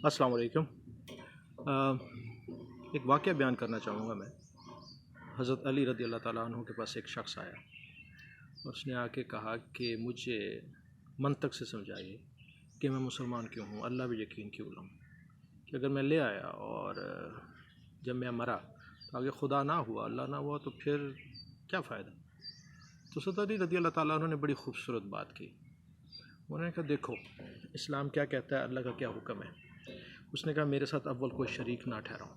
السلام علیکم۔ ایک واقعہ بیان کرنا چاہوں گا میں۔ حضرت علی رضی اللہ تعالیٰ عنہ کے پاس ایک شخص آیا اور اس نے آ کے کہا کہ مجھے منطق سے سمجھائیے کہ میں مسلمان کیوں ہوں، اللہ بھی یقین کیوں لاؤں، کہ اگر میں لے آیا اور جب میں مرا تو آگے خدا نہ ہوا، اللہ نہ ہوا، تو پھر کیا فائدہ۔ تو حضرت علی رضی اللہ تعالیٰ عنہ نے بڑی خوبصورت بات کی۔ انہوں نے کہا دیکھو اسلام کیا کہتا ہے، اللہ کا کیا حکم ہے۔ اس نے کہا میرے ساتھ اول کوئی شریک نہ ٹھہراؤ،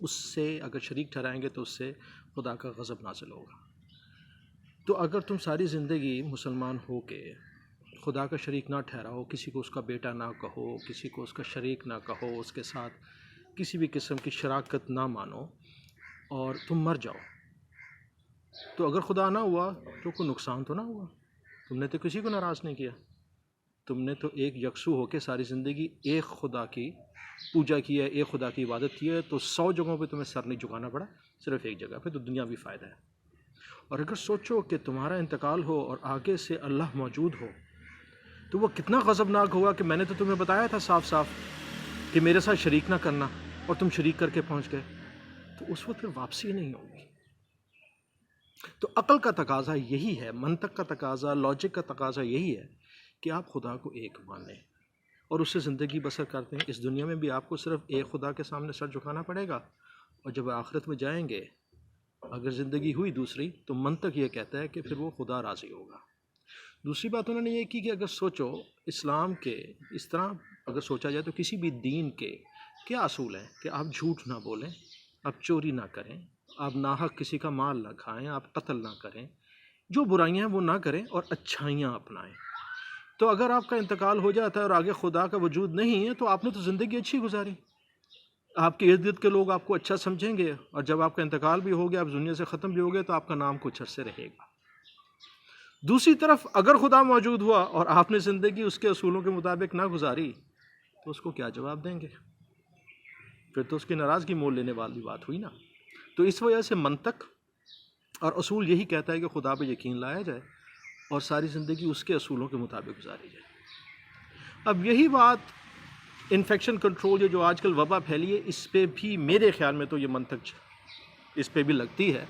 اس سے اگر شریک ٹھہرائیں گے تو اس سے خدا کا غضب نازل ہوگا۔ تو اگر تم ساری زندگی مسلمان ہو کے خدا کا شریک نہ ٹھہراؤ، کسی کو اس کا بیٹا نہ کہو، کسی کو اس کا شریک نہ کہو، اس کے ساتھ کسی بھی قسم کی شراکت نہ مانو اور تم مر جاؤ، تو اگر خدا نہ ہوا تو کوئی نقصان تو نہ ہوا، تم نے تو کسی کو ناراض نہیں کیا، تم نے تو ایک یکسو ہو کے ساری زندگی ایک خدا کی پوجا کی ہے، ایک خدا کی عبادت کی ہے، تو 100 جگہوں پہ تمہیں سر نہیں جھکانا پڑا، صرف ایک جگہ پہ، تو دنیاوی فائدہ ہے۔ اور اگر سوچو کہ تمہارا انتقال ہو اور آگے سے اللہ موجود ہو تو وہ کتنا غضبناک ہوگا کہ میں نے تو تمہیں بتایا تھا صاف صاف کہ میرے ساتھ شریک نہ کرنا، اور تم شریک کر کے پہنچ گئے، تو اس وقت پھر واپسی نہیں ہوگی۔ تو عقل کا تقاضا یہی ہے، منطق کا تقاضا، لاجک کا تقاضا یہی ہے کہ آپ خدا کو ایک مانیں اور اس سے زندگی بسر کرتے ہیں۔ اس دنیا میں بھی آپ کو صرف ایک خدا کے سامنے سر جھکانا پڑے گا، اور جب آخرت میں جائیں گے اگر زندگی ہوئی دوسری تو منطق یہ کہتا ہے کہ پھر وہ خدا راضی ہوگا۔ دوسری بات انہوں نے یہ کی کہ اگر سوچو اسلام کے اس طرح اگر سوچا جائے تو کسی بھی دین کے کیا اصول ہیں کہ آپ جھوٹ نہ بولیں، آپ چوری نہ کریں، آپ ناحق کسی کا مال نہ کھائیں، آپ قتل نہ کریں، جو برائیاں ہیں وہ نہ کریں اور اچھائیاں اپنائیں۔ تو اگر آپ کا انتقال ہو جاتا ہے اور آگے خدا کا وجود نہیں ہے تو آپ نے تو زندگی اچھی گزاری، آپ کے ارد گرد کے لوگ آپ کو اچھا سمجھیں گے، اور جب آپ کا انتقال بھی ہو گیا، آپ دنیا سے ختم بھی ہو گئے، تو آپ کا نام کچھ عرصے رہے گا۔ دوسری طرف اگر خدا موجود ہوا اور آپ نے زندگی اس کے اصولوں کے مطابق نہ گزاری تو اس کو کیا جواب دیں گے؟ پھر تو اس کی ناراضگی مول لینے والی بات ہوئی نا۔ تو اس وجہ سے منطق اور اصول یہی کہتا ہے کہ خدا پہ یقین لایا جائے اور ساری زندگی اس کے اصولوں کے مطابق گزاری جائے۔ اب یہی بات انفیکشن کنٹرول یہ جو آج کل وبا پھیلی ہے، اس پہ بھی میرے خیال میں تو یہ منطق اس پہ بھی لگتی ہے،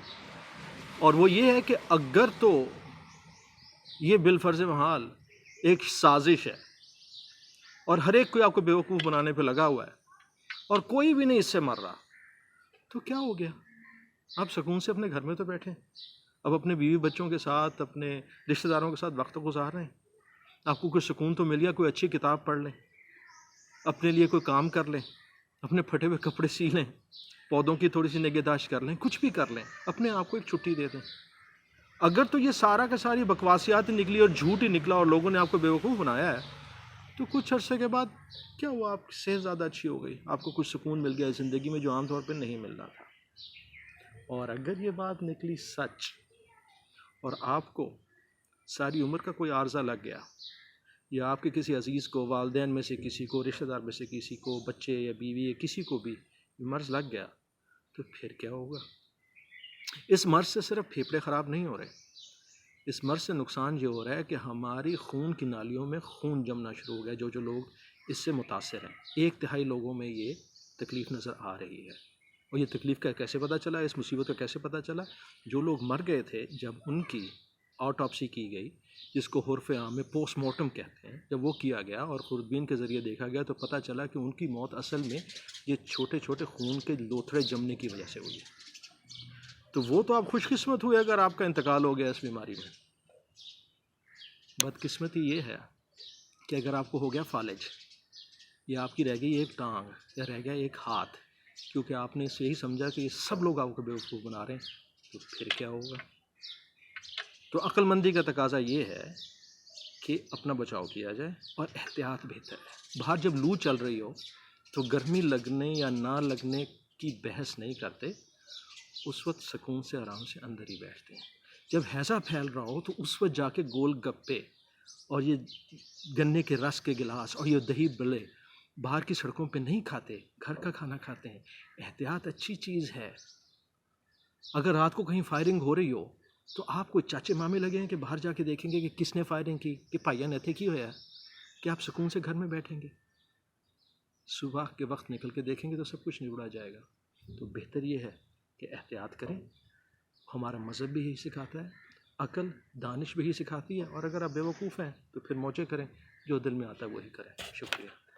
اور وہ یہ ہے کہ اگر تو یہ بالفرض محال ایک سازش ہے اور ہر ایک کوئی آپ کو بیوقوف بنانے پہ لگا ہوا ہے اور کوئی بھی نہیں اس سے مر رہا، تو کیا ہو گیا؟ آپ سکون سے اپنے گھر میں تو بیٹھیں، اب اپنے بیوی بچوں کے ساتھ، اپنے رشتہ داروں کے ساتھ وقت گزار رہے ہیں، آپ کو کوئی سکون تو مل گیا، کوئی اچھی کتاب پڑھ لیں، اپنے لیے کوئی کام کر لیں، اپنے پھٹے ہوئے کپڑے سی لیں، پودوں کی تھوڑی سی نگہداشت کر لیں، کچھ بھی کر لیں، اپنے آپ کو ایک چھٹی دے دیں۔ اگر تو یہ سارا کا ساری بکواسیات نکلی اور جھوٹ ہی نکلا اور لوگوں نے آپ کو بیوقوف بنایا ہے، تو کچھ عرصے کے بعد کیا ہوا؟ آپ کی صحت زیادہ اچھی ہو گئی، آپ کو کچھ سکون مل گیا زندگی میں جو عام طور پہ نہیں مل رہا تھا۔ اور اگر یہ بات نکلی سچ اور آپ کو ساری عمر کا کوئی عارضہ لگ گیا، یا آپ کے کسی عزیز کو، والدین میں سے کسی کو، رشتہ دار میں سے کسی کو، بچے یا بیوی یا کسی کو بھی مرض لگ گیا، تو پھر کیا ہوگا؟ اس مرض سے صرف پھیپھڑے خراب نہیں ہو رہے، اس مرض سے نقصان یہ ہو رہا ہے کہ ہماری خون کی نالیوں میں خون جمنا شروع ہو گیا، جو لوگ اس سے متاثر ہیں۔ 1/3 لوگوں میں یہ تکلیف نظر آ رہی ہے۔ اور یہ تکلیف کا کیسے پتہ چلا، اس مصیبت کا کیسے پتہ چلا؟ جو لوگ مر گئے تھے جب ان کی آٹوپسی کی گئی، جس کو حرف عام میں پوسٹ مارٹم کہتے ہیں، جب وہ کیا گیا اور خوردبین کے ذریعے دیکھا گیا تو پتہ چلا کہ ان کی موت اصل میں یہ چھوٹے چھوٹے خون کے لوتھڑے جمنے کی وجہ سے ہوئی ہے۔ تو وہ تو آپ خوش قسمت ہوئے اگر آپ کا انتقال ہو گیا اس بیماری میں۔ بدقسمتی یہ ہے کہ اگر آپ کو ہو گیا فالج، یا آپ کی رہ گئی ایک ٹانگ، یا رہ گیا ایک ہاتھ، کیونکہ آپ نے اس یہی سمجھا کہ یہ سب لوگ آپ کو بیوقوف بنا رہے ہیں، تو پھر کیا ہوگا؟ تو عقل مندی کا تقاضا یہ ہے کہ اپنا بچاؤ کیا جائے اور احتیاط بہتر ہے۔ باہر جب لو چل رہی ہو تو گرمی لگنے یا نہ لگنے کی بحث نہیں کرتے، اس وقت سکون سے آرام سے اندر ہی بیٹھتے ہیں۔ جب ہیضہ پھیل رہا ہو تو اس وقت جا کے گول گپے اور یہ گنے کے رس کے گلاس اور یہ دہی بلے باہر کی سڑکوں پہ نہیں کھاتے، گھر کا کھانا کھاتے ہیں۔ احتیاط اچھی چیز ہے۔ اگر رات کو کہیں فائرنگ ہو رہی ہو تو آپ کوئی چاچے مامے لگے ہیں کہ باہر جا کے دیکھیں گے کہ کس نے فائرنگ کی، کہ پائیا نے تھے کی ہوا ہے، کہ آپ سکون سے گھر میں بیٹھیں گے؟ صبح کے وقت نکل کے دیکھیں گے تو سب کچھ نبڑا جائے گا. تو بہتر یہ ہے کہ احتیاط کریں. ہمارا مذہب بھی یہی سکھاتا ہے، عقل دانش بھی یہی سکھاتی ہے. اور اگر آپ بیوقوف ہیں تو پھر موچے کریں، جو دل میں آتا ہے وہی کریں. شکریہ.